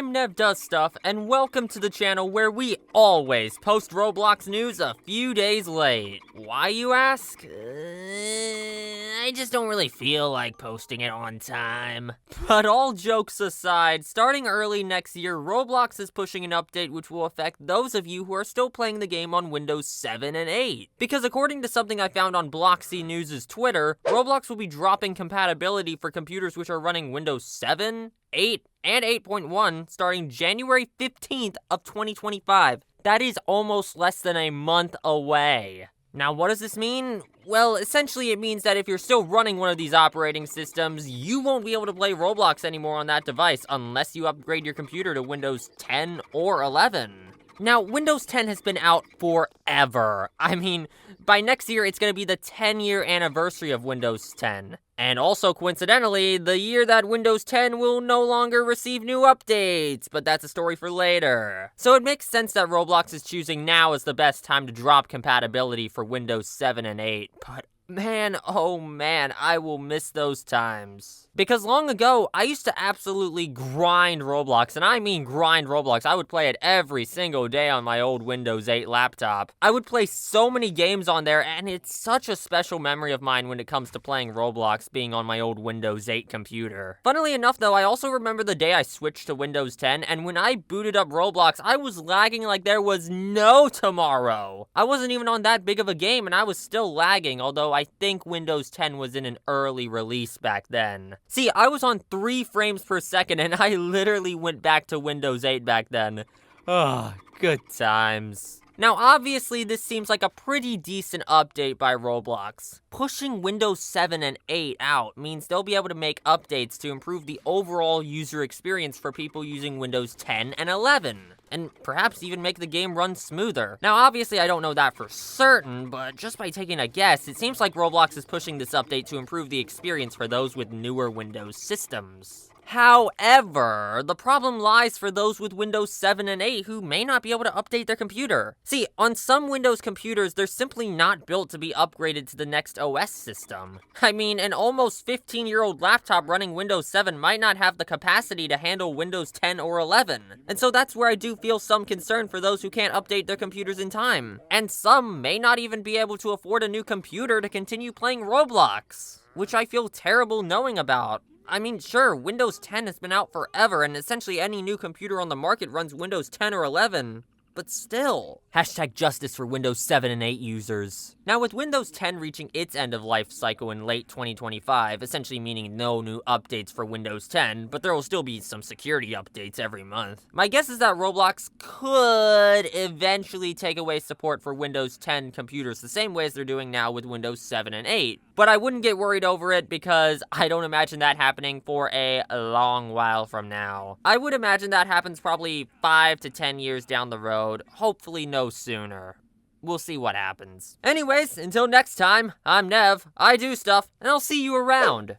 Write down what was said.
I'm Nev Does Stuff, and welcome to the channel where we always post Roblox news a few days late. Why, you ask? I just don't really feel like posting it on time. But all jokes aside, starting early next year, Roblox is pushing an update which will affect those of you who are still playing the game on Windows 7 and 8. Because according to something I found on Bloxy News' Twitter, Roblox will be dropping compatibility for computers which are running Windows 7, 8, and 8.1 starting January 15th of 2025. That is almost less than a month away. Now, what does this mean? Well, essentially it means that if you're still running one of these operating systems, you won't be able to play Roblox anymore on that device unless you upgrade your computer to Windows 10 or 11. Now, Windows 10 has been out forever. I mean, by next year, it's going to be the 10-year anniversary of Windows 10. And also, coincidentally, the year that Windows 10 will no longer receive new updates, but that's a story for later. So it makes sense that Roblox is choosing now as the best time to drop compatibility for Windows 7 and 8, but man, oh man, I will miss those times. Because long ago, I used to absolutely grind Roblox, and I mean grind Roblox. I would play it every single day on my old Windows 8 laptop. I would play so many games on there, and it's such a special memory of mine when it comes to playing Roblox being on my old Windows 8 computer. Funnily enough though, I also remember the day I switched to Windows 10, and when I booted up Roblox, I was lagging like there was no tomorrow. I wasn't even on that big of a game, and I was still lagging, although I think Windows 10 was in an early release back then. See, I was on 3 frames per second, and I literally went back to Windows 8 back then. Ah, good times. Now, obviously, this seems like a pretty decent update by Roblox. Pushing Windows 7 and 8 out means they'll be able to make updates to improve the overall user experience for people using Windows 10 and 11. And perhaps even make the game run smoother. Now, obviously, I don't know that for certain, but just by taking a guess, it seems like Roblox is pushing this update to improve the experience for those with newer Windows systems. However, the problem lies for those with Windows 7 and 8 who may not be able to update their computer. See, on some Windows computers, they're simply not built to be upgraded to the next OS system. I mean, an almost 15-year-old laptop running Windows 7 might not have the capacity to handle Windows 10 or 11. And so that's where I do feel some concern for those who can't update their computers in time. And some may not even be able to afford a new computer to continue playing Roblox, which I feel terrible knowing about. I mean, sure, Windows 10 has been out forever, and essentially any new computer on the market runs Windows 10 or 11. But still. Hashtag justice for Windows 7 and 8 users. Now, with Windows 10 reaching its end of life cycle in late 2025, essentially meaning no new updates for Windows 10, but there will still be some security updates every month, my guess is that Roblox could eventually take away support for Windows 10 computers the same way as they're doing now with Windows 7 and 8. But I wouldn't get worried over it because I don't imagine that happening for a long while from now. I would imagine that happens probably 5 to 10 years down the road, hopefully no sooner. We'll see what happens. Anyways, until next time, I'm Nev, I do stuff, and I'll see you around.